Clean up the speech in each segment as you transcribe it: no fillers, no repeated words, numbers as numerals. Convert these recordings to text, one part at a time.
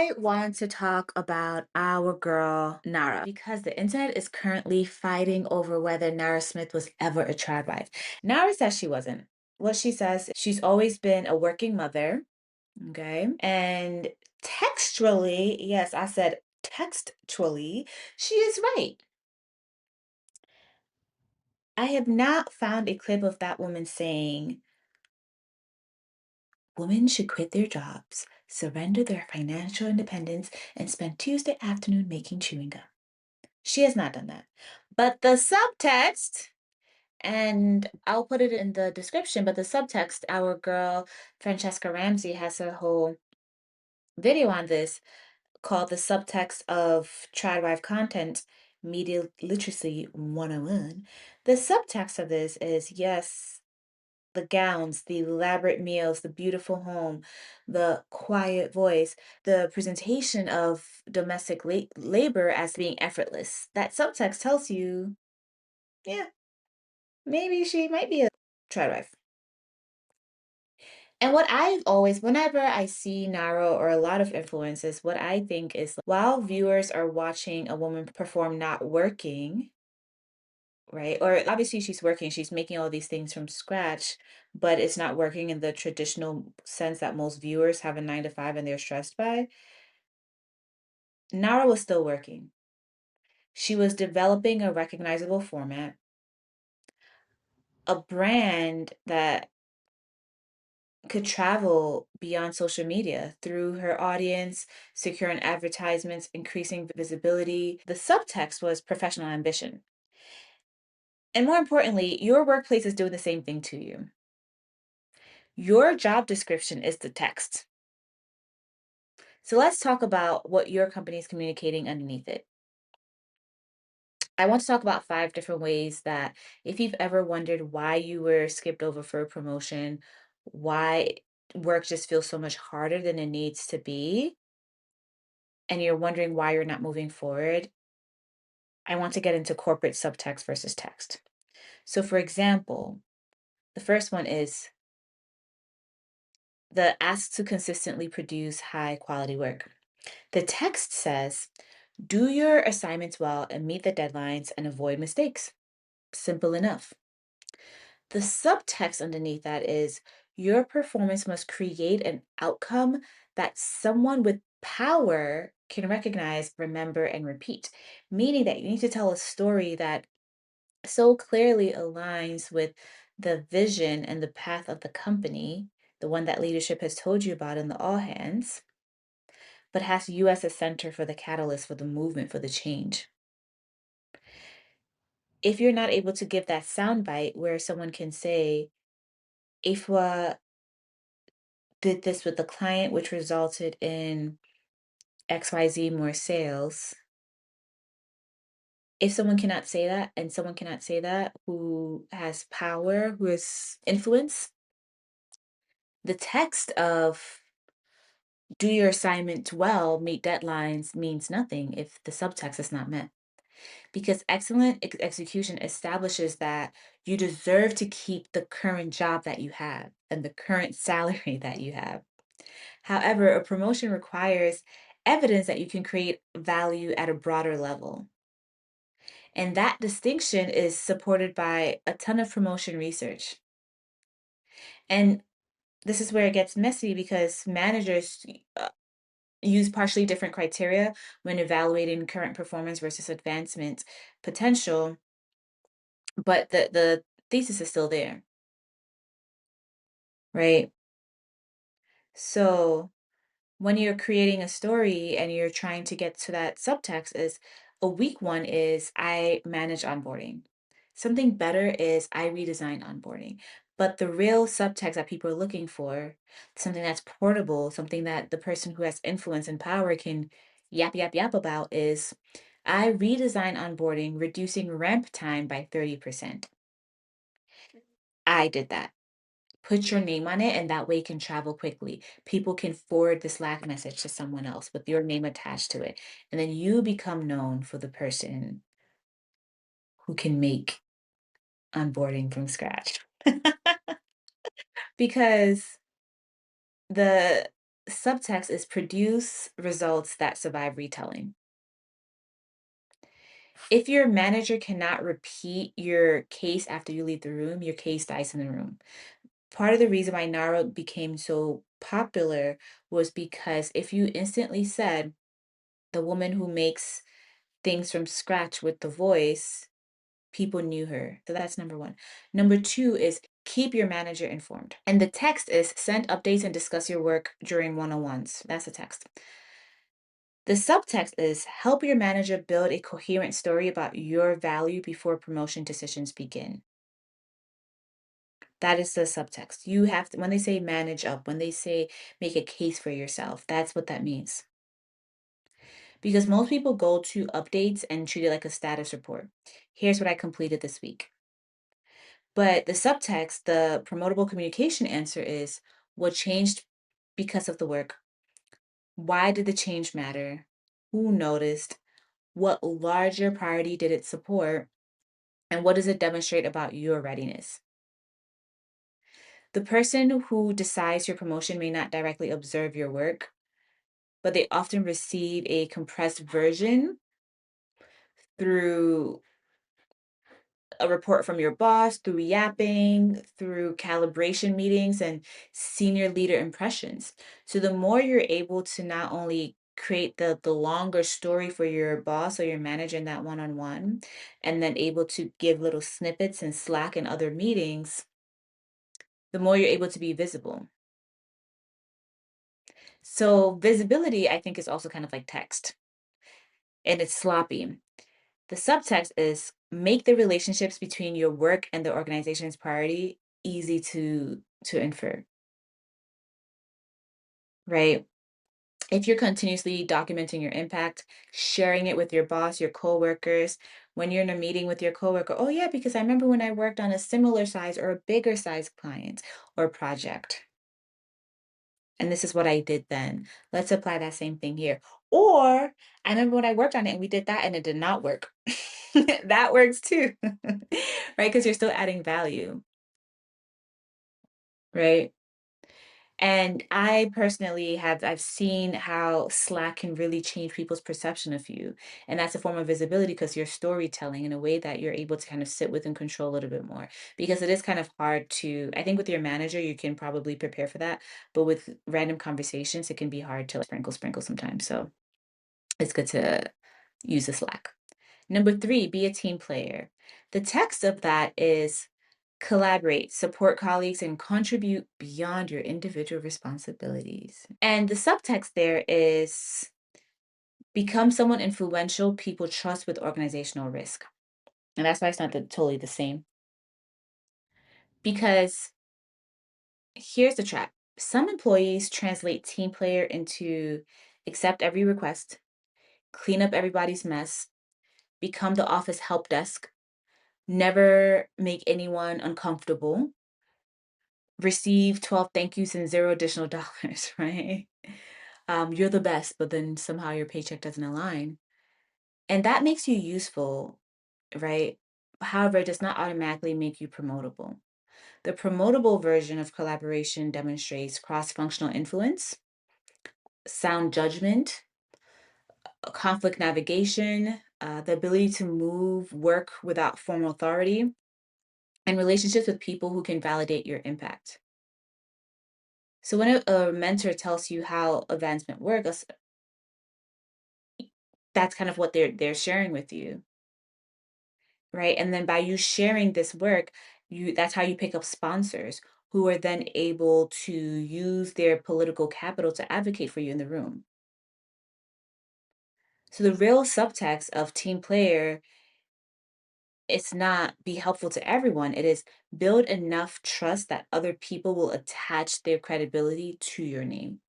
I want to talk about our girl, Nara, because the internet is currently fighting over whether Nara Smith was ever a tradwife. Nara says she wasn't. What she says, she's always been a working mother, okay? And textually, yes, I said textually, she is right. I have not found a clip of that woman saying, women should quit their jobs, surrender their financial independence, and spend Tuesday afternoon making chewing gum. She has not done that. But the subtext, and I'll put it in the description, but the subtext, our girl Francesca Ramsey has a whole video on this called the subtext of tradwife content media literacy 101. The subtext of this is yes, the gowns, the elaborate meals, the beautiful home, the quiet voice, the presentation of domestic labor as being effortless. That subtext tells you, yeah, maybe she might be a tradwife. And what I've always, whenever I see Naro or a lot of influences, what I think is while viewers are watching a woman perform not working, right? Or obviously she's working, she's making all these things from scratch, but it's not working in the traditional sense that most viewers have a 9 to 5 and they're stressed by. Nara was still working. She was developing a recognizable format, a brand that could travel beyond social media through her audience, securing advertisements, increasing visibility. The subtext was professional ambition. And more importantly, your workplace is doing the same thing to you. Your job description is the text. So let's talk about what your company is communicating underneath it. I want to talk about 5 different ways that if you've ever wondered why you were skipped over for a promotion, why work just feels so much harder than it needs to be, and you're wondering why you're not moving forward, I want to get into corporate subtext versus text. So, for example, the first one is the ask to consistently produce high quality work. The text says, do your assignments well and meet the deadlines and avoid mistakes. Simple enough. The subtext underneath that is your performance must create an outcome that someone with power can recognize, remember, and repeat. Meaning that you need to tell a story that so clearly aligns with the vision and the path of the company, the one that leadership has told you about in the all hands, but has you as a center for the catalyst, for the movement, for the change. If you're not able to give that soundbite where someone can say, IFWA did this with the client, which resulted in XYZ more sales. If someone cannot say that, and someone cannot say that who has power, who has influence, the text of do your assignment well, meet deadlines means nothing if the subtext is not met. Because excellent execution establishes that you deserve to keep the current job that you have and the current salary that you have. However, a promotion requires evidence that you can create value at a broader level. And that distinction is supported by a ton of promotion research. And this is where it gets messy because managers use partially different criteria when evaluating current performance versus advancement potential, but the thesis is still there, right? So when you're creating a story and you're trying to get to that subtext is a weak one is I manage onboarding. Something better is I redesign onboarding. But the real subtext that people are looking for, something that's portable, something that the person who has influence and power can yap yap yap about is I redesign onboarding, reducing ramp time by 30%. I did that. Put your name on it, and that way it can travel quickly. People can forward this Slack message to someone else with your name attached to it. And then you become known for the person who can make onboarding from scratch. Because the subtext is produce results that survive retelling. If your manager cannot repeat your case after you leave the room, your case dies in the room. Part of the reason why Nara became so popular was because if you instantly said the woman who makes things from scratch with the voice, people knew her. So that's number one. Number two is keep your manager informed. And the text is send updates and discuss your work during one on ones. That's the text. The subtext is help your manager build a coherent story about your value before promotion decisions begin. That is the subtext. You have to, when they say manage up, when they say make a case for yourself, that's what that means. Because most people go to updates and treat it like a status report. Here's what I completed this week. But the subtext, the promotable communication answer is what changed because of the work? Why did the change matter? Who noticed? What larger priority did it support? And what does it demonstrate about your readiness? The person who decides your promotion may not directly observe your work, but they often receive a compressed version through a report from your boss, through yapping, through calibration meetings, and senior leader impressions. So the more you're able to not only create the longer story for your boss or your manager in that one-on-one, and then able to give little snippets and slack in other meetings, the more you're able to be visible. So visibility, I think, is also kind of like text, and it's sloppy. The subtext is make the relationships between your work and the organization's priority easy to infer, right? If you're continuously documenting your impact, sharing it with your boss, your coworkers, when you're in a meeting with your coworker, oh yeah, because I remember when I worked on a similar size or a bigger size client or project. And this is what I did then. Let's apply that same thing here. Or I remember when I worked on it and we did that and it did not work. That works too, right? Because you're still adding value, right? And I personally I've seen how Slack can really change people's perception of you. And that's a form of visibility because you're storytelling in a way that you're able to kind of sit with and control a little bit more. Because it is kind of hard to, I think with your manager, you can probably prepare for that. But with random conversations, it can be hard to like sprinkle sometimes. So it's good to use the Slack. Number three, be a team player. The text of that is collaborate, support colleagues, and contribute beyond your individual responsibilities. And the subtext there is become someone influential people trust with organizational risk. And that's why it's not totally the same. Because here's the trap some employees translate team player into accept every request, clean up everybody's mess, become the office help desk, never make anyone uncomfortable, receive 12 thank yous and zero additional dollars, right? You're the best, but then somehow your paycheck doesn't align. And that makes you useful, right? However, it does not automatically make you promotable. The promotable version of collaboration demonstrates cross functional influence, sound judgment, conflict navigation, the ability to move work without formal authority, and relationships with people who can validate your impact. So when a mentor tells you how advancement works, that's kind of what they're sharing with you, right? And then by you sharing this work, you that's how you pick up sponsors who are then able to use their political capital to advocate for you in the room. So the real subtext of team player it's not be helpful to everyone. It is build enough trust that other people will attach their credibility to your name.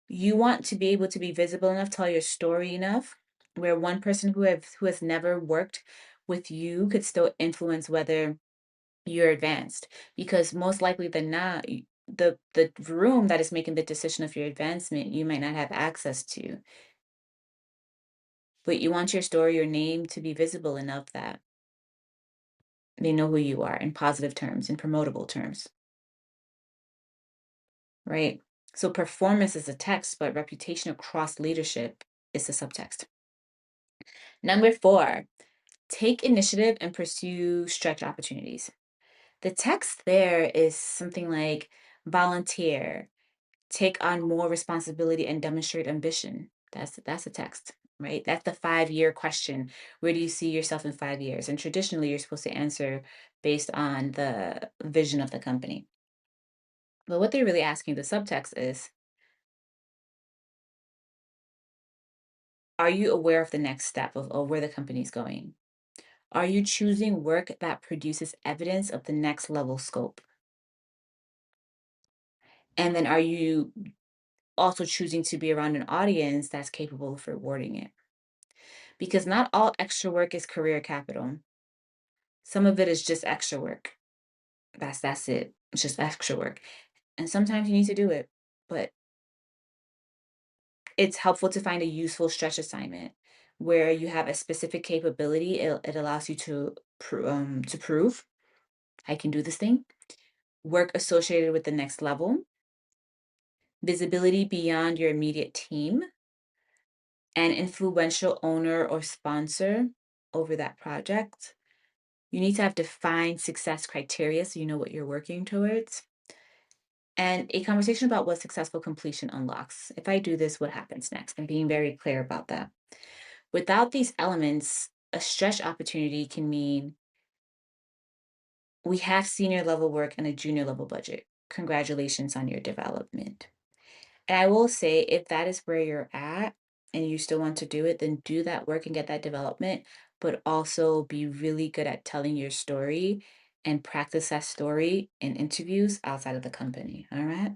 You want to be able to be visible enough, tell your story enough, where one person who has never worked with you could still influence whether you're advanced. Because most likely than not, the room that is making the decision of your advancement, you might not have access to. But you want your story, your name to be visible enough that they know who you are in positive terms, in promotable terms. right? So performance is the text, but reputation across leadership is the subtext. Number four, take initiative and pursue stretch opportunities. The text there is something like volunteer, take on more responsibility and demonstrate ambition. That's a text, right? That's the 5-year question. Where do you see yourself in 5 years? And traditionally, you're supposed to answer based on the vision of the company. But what they're really asking, the subtext is, are you aware of the next step of where the company's going? Are you choosing work that produces evidence of the next level scope? And then are you also choosing to be around an audience that's capable of rewarding it? Because not all extra work is career capital. Some of it is just extra work. That's it. It's just extra work. And sometimes you need to do it, but it's helpful to find a useful stretch assignment where you have a specific capability. It allows you to prove I can do this thing. Work associated with the next level, visibility beyond your immediate team, an influential owner or sponsor over that project. You need to have defined success criteria so you know what you're working towards. And a conversation about what successful completion unlocks. If I do this, what happens next? And being very clear about that. Without these elements, a stretch opportunity can mean we have senior level work and a junior level budget. Congratulations on your development. And I will say, if that is where you're at and you still want to do it, then do that work and get that development, but also be really good at telling your story and practice that story in interviews outside of the company. All right.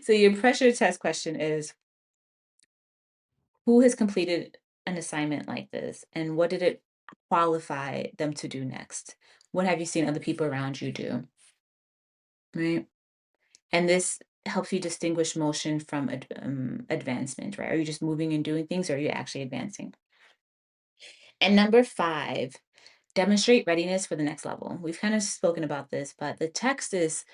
So, your pressure test question is, who has completed an assignment like this? And what did it qualify them to do next? What have you seen other people around you do? Right. And this helps you distinguish motion from advancement, right? Are you just moving and doing things, or are you actually advancing? And number five, demonstrate readiness for the next level. We've kind of spoken about this, but the text is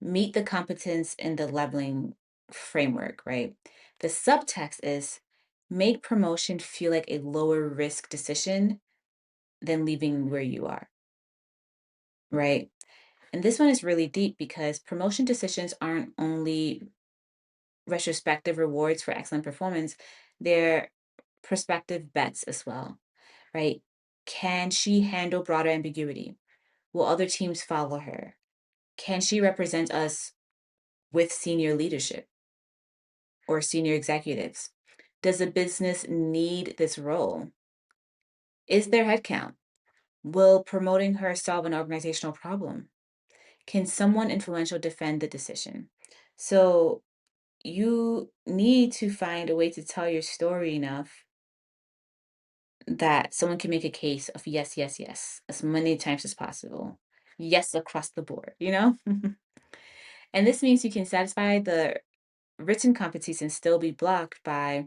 meet the competence in the leveling framework, right? The subtext is make promotion feel like a lower risk decision than leaving where you are, right? And this one is really deep because promotion decisions aren't only retrospective rewards for excellent performance, they're prospective bets as well, right? Can she handle broader ambiguity? Will other teams follow her? Can she represent us with senior leadership or senior executives? Does the business need this role? Is there headcount? Will promoting her solve an organizational problem? Can someone influential defend the decision? So you need to find a way to tell your story enough that someone can make a case of yes, yes, yes, as many times as possible. Yes, across the board, you know? And this means you can satisfy the written competencies and still be blocked by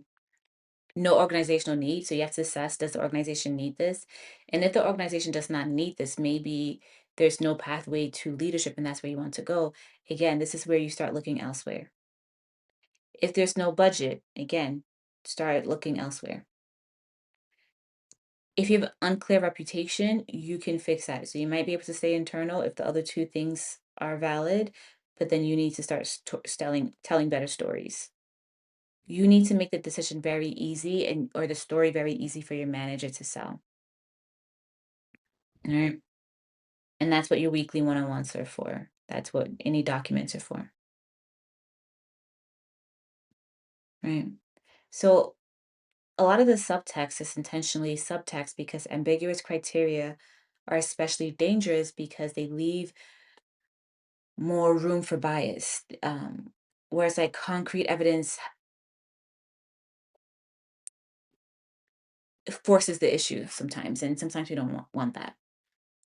no organizational need. So you have to assess, does the organization need this? And if the organization does not need this, maybe there's no pathway to leadership and that's where you want to go. Again, this is where you start looking elsewhere. If there's no budget, again, start looking elsewhere. If you have unclear reputation, you can fix that. So you might be able to stay internal if the other two things are valid, but then you need to start telling better stories. You need to make the decision very easy and or the story very easy for your manager to sell. All right. And that's what your weekly one-on-ones are for. That's what any documents are for. Right. So a lot of the subtext is intentionally subtext because ambiguous criteria are especially dangerous because they leave more room for bias. Whereas like concrete evidence forces the issue sometimes, and sometimes we don't want that.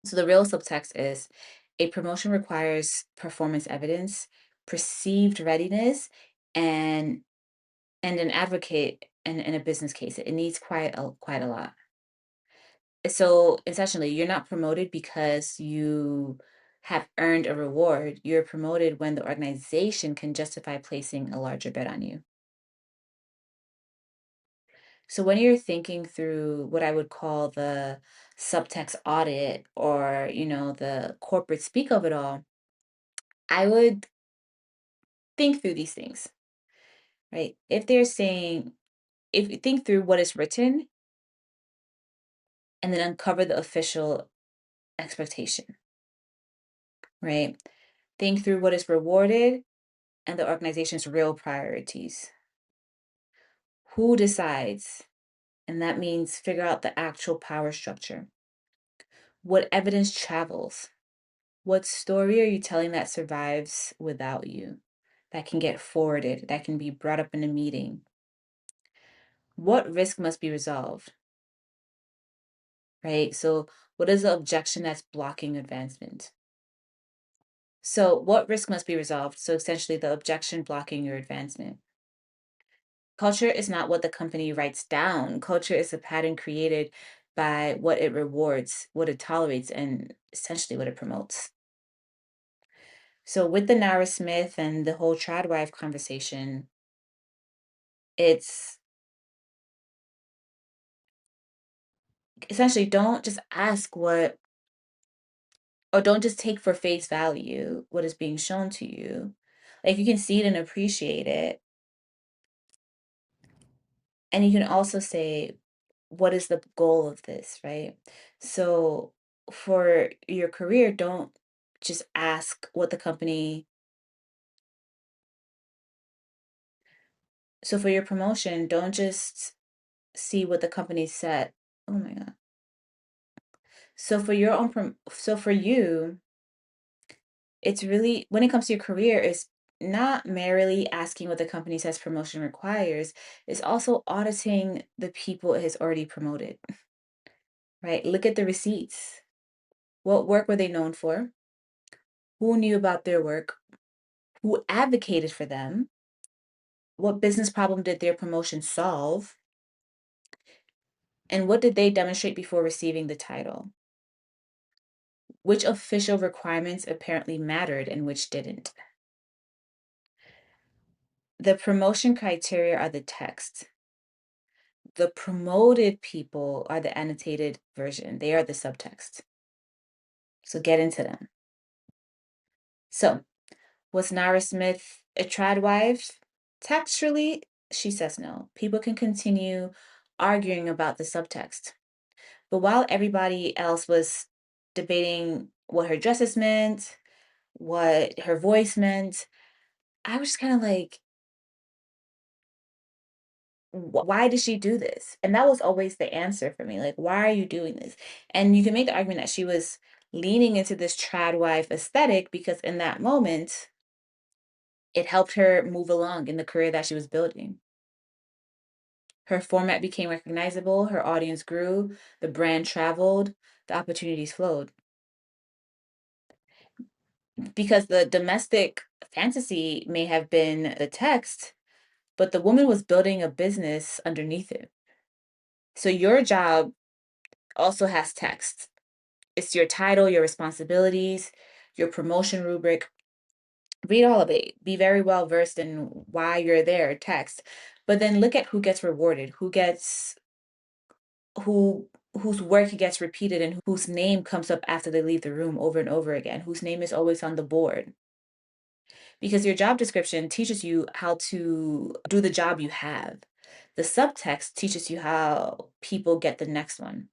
So the real subtext is a promotion requires performance evidence, perceived readiness, and an advocate and a business case. It needs quite a lot. So essentially, you're not promoted because you have earned a reward. You're promoted when the organization can justify placing a larger bet on you. So when you're thinking through what I would call the subtext audit or, the corporate speak of it all, I would think through these things, right? If you think through what is written and then uncover the official expectation, right? Think through what is rewarded and the organization's real priorities. Who decides? And that means figure out the actual power structure. What evidence travels? What story are you telling that survives without you? That can get forwarded, that can be brought up in a meeting. What risk must be resolved, right? So, what is the objection that's blocking advancement? So, what risk must be resolved? So, essentially, the objection blocking your advancement. Culture is not what the company writes down. Culture is a pattern created by what it rewards, what it tolerates, and essentially what it promotes. So, with the Nara Smith and the whole tradwife conversation, it's essentially don't just ask what, or don't just take for face value what is being shown to you. Like you can see it and appreciate it. And you can also say, what is the goal of this, right? So for your career, don't just ask what the company, so for your promotion, don't just see what the company said. Oh my God. So for your own, so for you, it's really, when it comes to your career, it's not merely asking what the company says promotion requires, it's also auditing the people it has already promoted, right? Look at the receipts. What work were they known for? Who knew about their work? Who advocated for them? What business problem did their promotion solve? And what did they demonstrate before receiving the title? Which official requirements apparently mattered and which didn't? The promotion criteria are the text. The promoted people are the annotated version. They are the subtext. So get into them. So, was Nara Smith a tradwife? Textually, she says no. People can continue arguing about the subtext. But while everybody else was debating what her dresses meant, what her voice meant, I was just kind of like, why did she do this? And that was always the answer for me. Like, why are you doing this? And you can make the argument that she was leaning into this tradwife aesthetic because in that moment, it helped her move along in the career that she was building. Her format became recognizable, her audience grew, the brand traveled, the opportunities flowed. Because the domestic fantasy may have been the text, but the woman was building a business underneath it. So your job also has text. It's your title, your responsibilities, your promotion rubric. Read all of it. Be very well versed in why you're there, text. But then look at who gets rewarded, who whose work gets repeated and whose name comes up after they leave the room over and over again, whose name is always on the board. Because your job description teaches you how to do the job you have. The subtext teaches you how people get the next one.